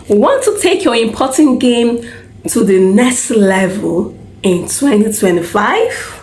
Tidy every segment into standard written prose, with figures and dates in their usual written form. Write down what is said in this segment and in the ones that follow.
Want to take your importing game to the next level in 2025?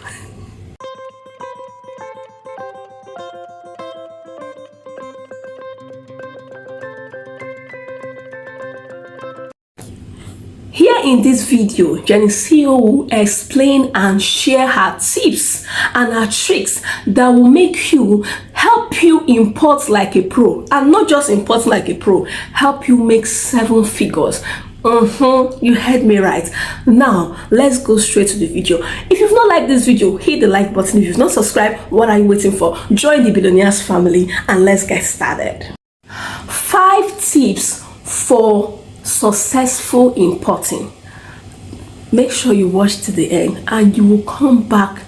Here in this video, Jenny CEO will explain and share her tips and her tricks that will help you import like a pro, and not just import like a pro, help you make 7 figures. You heard me right. Now let's go straight to the video. If you've not liked this video, hit the like button. If you've not subscribed, what are you waiting for? Join the billionaires family and let's get started. 5 tips for successful importing. Make sure you watch to the end and you will come back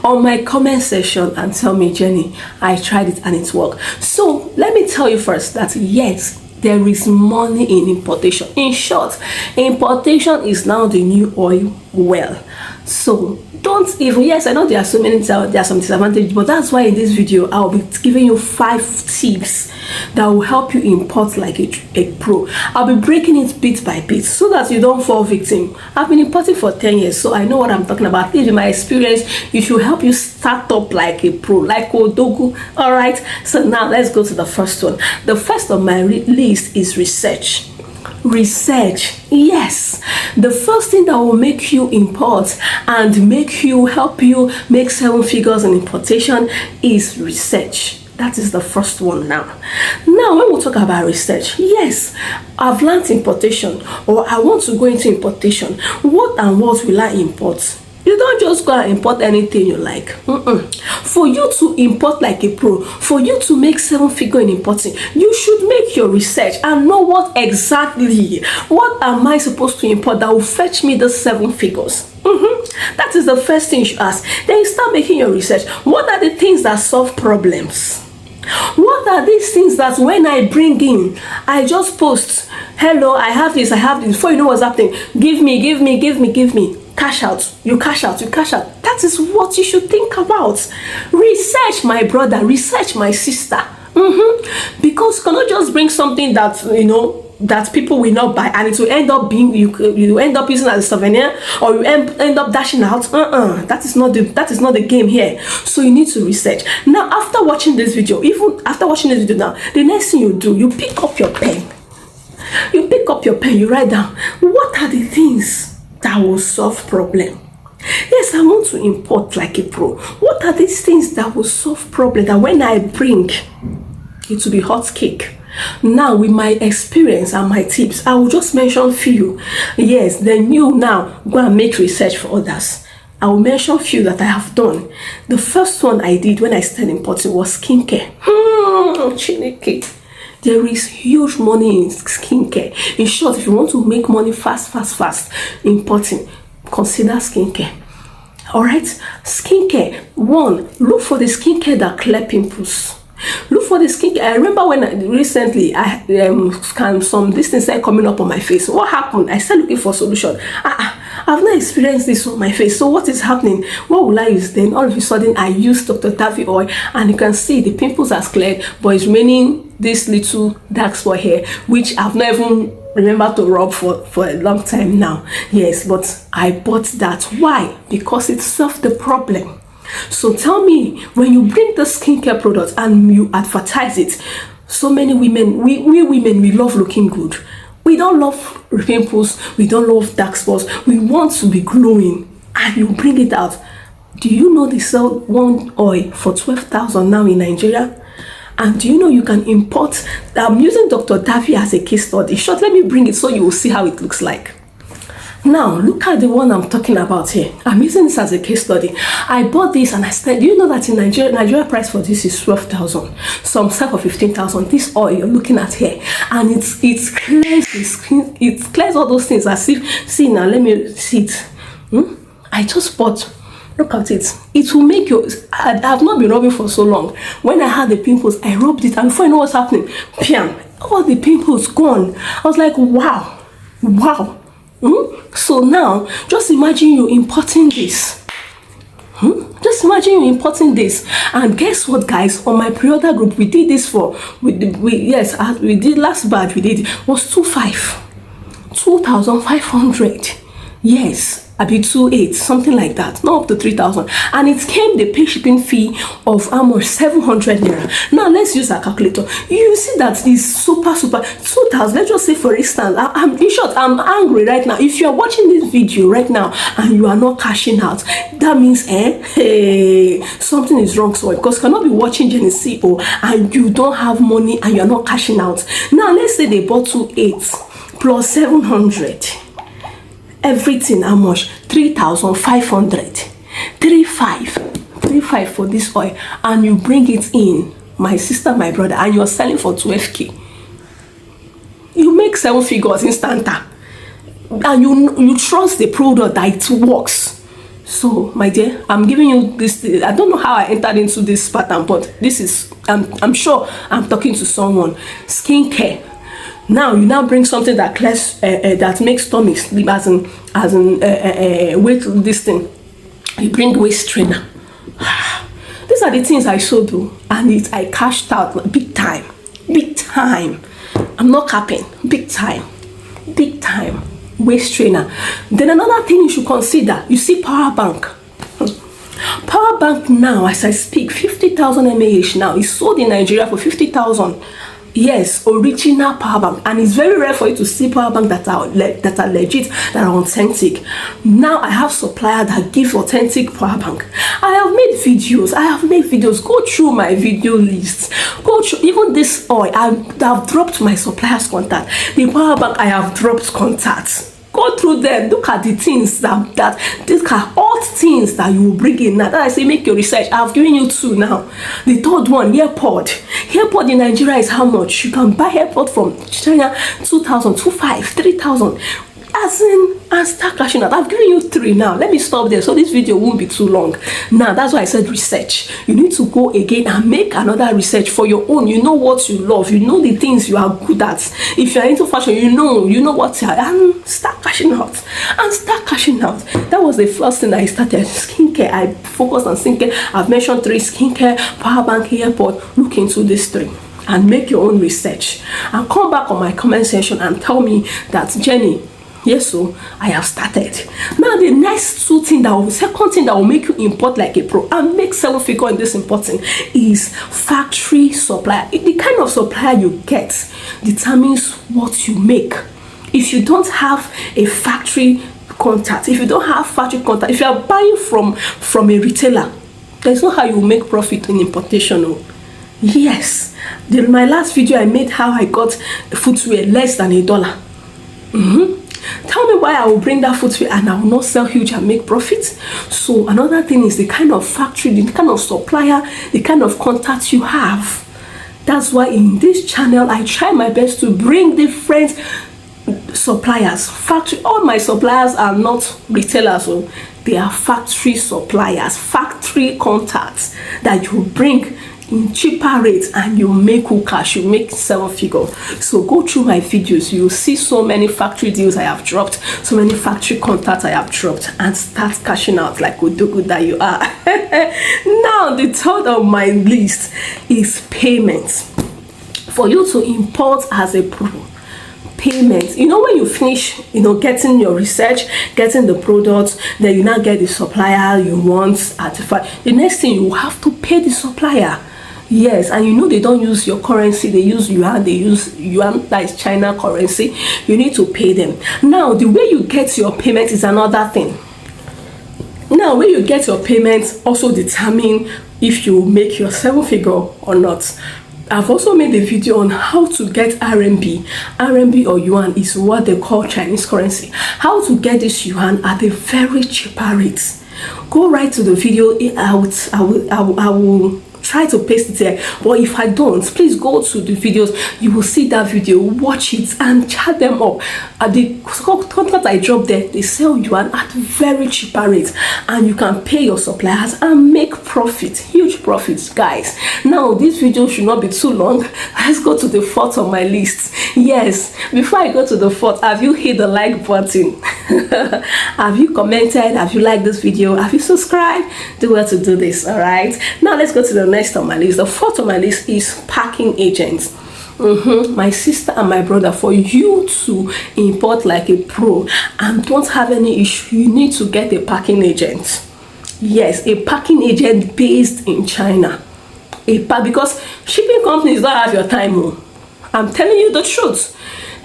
on my comment section and tell me, Jenny, I tried it and it worked. So let me tell you first that yes, there is money in importation. In short, importation is now the new oil well. So don't even, yes, I know there are some disadvantages, but that's why in this video I'll be giving you 5 tips that will help you import like a pro. I'll be breaking it bit by bit so that you don't fall victim. I've been importing for 10 years, so I know what I'm talking about. In my experience, it should help you start up like a pro, like Odogu. All right, so now let's go to the first one. The first on my list is research. Research, yes, the first thing that will make you import and help you make 7 figures in importation is research. That is the first one. Now when we talk about research, yes, I've learned importation, or I want to go into importation. What and what will I import? You don't just go and import anything you like. For you to import like a pro, for you to make 7 figures in importing, you should make your research and know what am I supposed to import that will fetch me the 7 figures. That is the first thing you should ask. Then you start making your research. What are the things that solve problems? What are these things that when I bring in, I just post, hello, I have this, before you know what's happening, give me. Cash out, you cash out. That is what you should think about. Research, my brother, research, my sister. Because you cannot just bring something that that people will not buy, and it will end up being you end up using as a souvenir, or you end up dashing out. That is not the game here. So you need to research. Now after watching this video, now the next thing you do, you pick up your pen. You write down, what are the things that will solve problem? Yes, I want to import like a pro. What are these things that will solve problem that when I bring, it will be hot cake? Now with my experience and my tips, I will just mention few. Yes, then you now go and make research for others. I will mention few that I have done. The first one I did when I started importing was skincare. Chineke. There is huge money in skincare. In short, if you want to make money fast importing, consider skincare. All right, skincare. 1, look for the skincare that clear pimples. Look for the skincare. I remember when recently I some distance started coming up on my face. What happened? I started looking for a solution. I've not experienced this on my face, so what is happening? What will I use? Then all of a sudden I use Dr. Tavi oil, and you can see the pimples are cleared, but it's remaining this little dark spot here, which I've not even remembered to rub for a long time now. Yes, but I bought that. Why? Because it solved the problem. So tell me, when you bring the skincare product and you advertise it, so many women, we women, we love looking good. We don't love pimples, we don't love dark spots. We want to be glowing, and you bring it out. Do you know they sell one oil for 12,000 now in Nigeria? And do you know you can import? I'm using Dr. Davi as a case study. Short, let me bring it so you will see how it looks like. Now look at the one I'm talking about here. I'm using this as a case study. I bought this and I spent, do you know that in Nigeria price for this is 12,000, some sell for 15,000. This oil you're looking at here, and it clears the skin, it clears all those things as if, see now, let me see it. I just bought, look at it. It will make you, I have not been rubbing for so long. When I had the pimples, I rubbed it, and before you know what's happening, piam, all the pimples gone. I was like, wow. So now, just imagine you importing this. Just imagine you importing this. And guess what, guys? On my pre-order group, we did this for, we did last batch, we did it was 2,500. Yes, I be 2,800, something like that, not up to 3,000. And it came the pay shipping fee of how much? 700 naira. Now let's use a calculator. You see that is super 2,000. Let's just say, for instance, I'm in short, I'm angry right now. If you are watching this video right now and you are not cashing out, that means hey, something is wrong. So because you cannot be watching Genesis and you don't have money and you are not cashing out. Now let's say they bought 2,800 plus 700. Everything how much? 3,500. 3,500 for this oil, and you bring it in, my sister, my brother, and you're selling for 12k. You make 7 figures instanta, and you trust the product that it works. So my dear, I'm giving you this. I don't know how I entered into this pattern, but this is I'm sure I'm talking to someone. Skincare. Now you now bring something that clears that makes tummy sleep, as in weight this thing. You bring waist trainer. These are the things I so do, and I cashed out like, big time. I'm not capping. Big time. Waist trainer. Then another thing you should consider. You see, power bank. Power bank now, as I speak, 50,000 mAh now is sold in Nigeria for 50,000. Yes, original power bank, and it's very rare for you to see power bank that are legit, that are authentic. Now I have supplier that give authentic power bank. I have made videos. Go through my video list. Go through even this oil. I've dropped my supplier's contact. The power bank, I have dropped contacts. Go through them. Look at the things that these are all things that you will bring in. Now that I say make your research, I've given you 2 now. The third one, AirPod. AirPod in Nigeria is how much? You can buy AirPod from China, 2,000, 2,500, 3,000. As in, and start cashing out. I've given you 3 now. Let me stop there so this video won't be too long. Now that's why I said research. You need to go again and make another research for your own. You know what you love. You know the things you are good at. If you're into fashion, you know what you are, and start cashing out. That was the first thing I started. Skincare. I focused on skincare. I've mentioned 3: skincare, power bank, AirPod. Look into these 3 and make your own research. And come back on my comment section and tell me that, Jenny, yes, so I have started. Now the next second thing that will make you import like a pro and make 7 figure in this importing is factory supplier. The kind of supplier you get determines what you make. If you don't have a factory contact, if you are buying from a retailer, there's no how you make profit in importation. Oh. Yes, my last video I made how I got footwear less than $1. Tell me why I will bring that footwear and I will not sell huge and make profit. So another thing is the kind of factory, the kind of supplier, the kind of contacts you have. That's why in this channel I try my best to bring different suppliers. All my suppliers are not retailers, so they are factory suppliers, factory contacts that you bring in cheaper rates, and you make cool cash. You make 7 figures. So go through my videos. You'll see so many factory deals I have dropped, so many factory contacts I have dropped, and start cashing out like Odogu that you are. Now the third on my list is payments. For you to import as a pro, payment. You know, when you finish, getting your research, getting the products, then you now get the supplier you want at the next thing, you have to pay the supplier. Yes, and they don't use your currency, they use yuan, that is China currency. You need to pay them. Now the way you get your payment is another thing. Now when you get your payment also determine if you make your 7 figure or not. I've also made a video on how to get RMB. RMB or yuan is what they call Chinese currency. How to get this yuan at a very cheaper rate. Go right to the video. I will try to paste it here, but if I don't, please go to the videos. You will see that video, watch it, and chat them up. The contract I dropped there, they sell yuan at very cheaper rates, and you can pay your suppliers and make profit, huge profits, guys. Now this video should not be too long. Let's go to the 4th on my list. Yes, before I go to the 4th, have you hit the like button? Have you commented? Have you liked this video? Have you subscribed? Do well to do this. All right, now let's go to the next on my list. The fourth on my list is packing agents. My sister and my brother, for you to import like a pro and don't have any issue, you need to get a packing agent. Yes, a packing agent based in China. Because shipping companies don't have your time. I'm telling you the truth.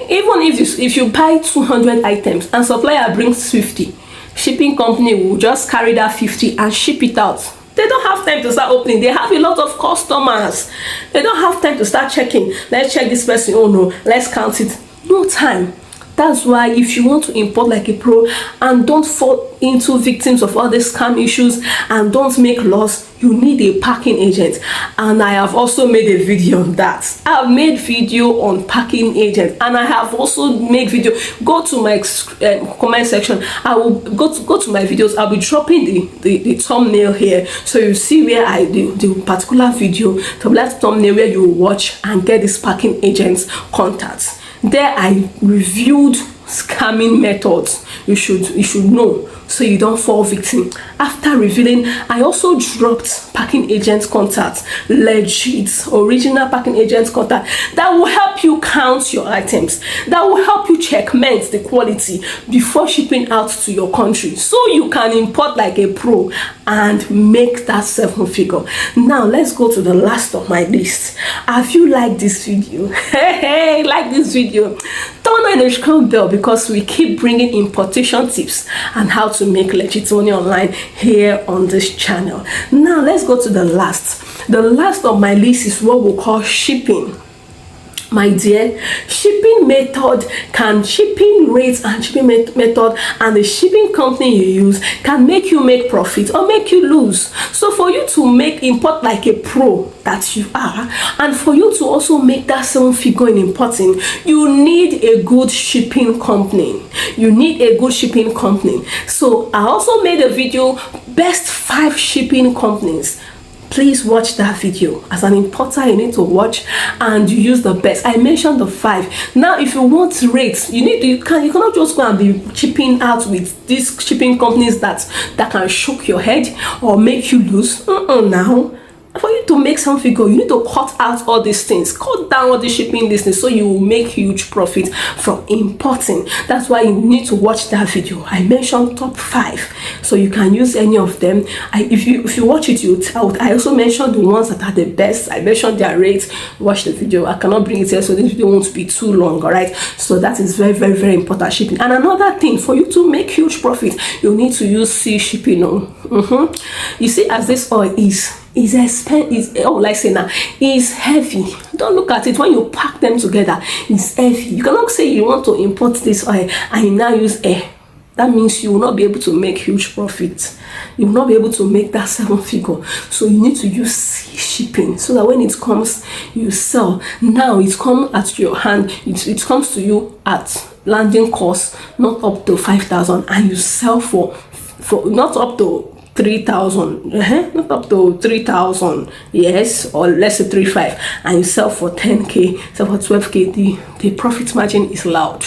Even if you buy 200 items and supplier brings 50, shipping company will just carry that 50 and ship it out. They don't have time to start opening. They have a lot of customers. They don't have time to start checking. Let's check this person. Oh no, let's count it. No time. That's why if you want to import like a pro and don't fall into victims of all these scam issues and don't make loss, you need a packing agent. And I have also made a video on that. I've made video on packing agent, and I have also made video. Go to my comment section. I will go to my videos. I'll be dropping the thumbnail here, so you see where I do the particular video, the last thumbnail where you watch and get this packing agent's contacts. There I reviewed scamming methods you should know, so you don't fall victim. After revealing, I also dropped packing agent contacts, legit original packing agent contact that will help you count your items, that will help you checkmate the quality before shipping out to your country, so you can import like a pro and make that 7-figure. Now let's go to the last of my list. Have you liked this video? Hey, like this video, turn on the notification bell, because we keep bringing importation tips and how to make legit money online here on this channel. Now let's go to the last. The last of my list is what we call shipping. My dear, shipping rates and shipping method and the shipping company you use can make you make profit or make you lose. So for you to import like a pro that you are, and for you to also make that 7-figure in importing, you need a good shipping company. You need a good shipping company. So I also made a video, best 5 shipping companies. Please watch that video. As an importer, you need to watch and use the best. I mentioned the 5. Now if you want rates, you cannot just go and be chipping out with these shipping companies that can shock your head or make you lose. Now for you to make some figure, you need to cut out all these things, cut down all the shipping business, so you will make huge profit from importing. That's why you need to watch that video. I mentioned top 5, so you can use any of them. If you watch it, I also mentioned the ones that are the best. I mentioned their rates. Watch the video. I cannot bring it here, so this video won't be too long. All right, so that is very, very, very important. Shipping. And another thing, for you to make huge profit, you need to use sea shipping. You see, as this oil is expensive, is heavy. Don't look at it. When you pack them together, it's heavy. You cannot say you want to import this oil and you now use air. That means you will not be able to make huge profit. You will not be able to make that 7-figure. So you need to use sea shipping, so that when it comes, you sell. Now it comes at your hand. It comes to you at landing cost, not up to 5,000, and you sell for not up to 3,000, not up to 3,000, yes, or let's say 3,500, and you sell for 10k, sell for 12k. The profit margin is loud.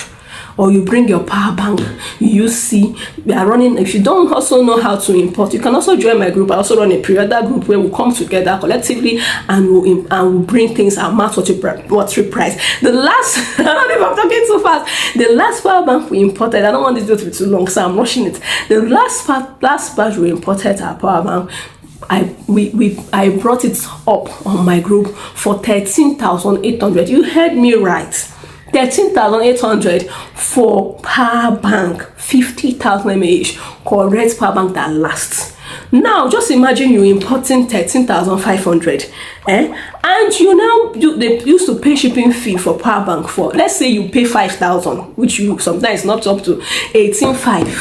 Or you bring your power bank, you see, we are running. If you don't also know how to import, you can also join my group. I also run a pre-order group where we come together collectively and we'll bring things at match what we price. The last, I don't know if I'm talking too fast. The last power bank we imported, I don't want this video to be too long, so I'm rushing it. The last batch we imported our power bank, I brought it up on my group for 13,800. You heard me right. 13,800 for power bank, 50,000 mAh, correct power bank that lasts. Now just imagine you importing 13,500, and they used to pay shipping fee for power bank for, let's say you pay 5,000, which you sometimes not up to 18,500,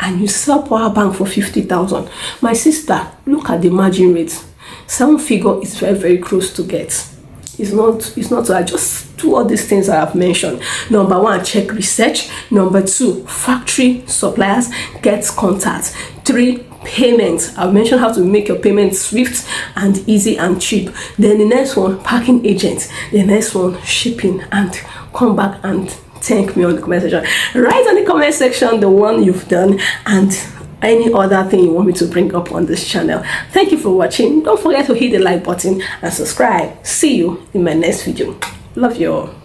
and you sell power bank for 50,000. My sister, look at the margin rate. 7-figure is very, very close to get. It's not. I just do all these things I have mentioned. Number 1, check research. Number 2, factory suppliers, get contacts. 3, payments. I've mentioned how to make your payment swift and easy and cheap. Then the next one, packing agents. The next one, shipping. And come back and thank me on the comment section. Write in the comment section the one you've done and any other thing you want me to bring up on this channel. Thank you for watching. Don't forget to hit the like button and subscribe. See you in my next video. Love you all.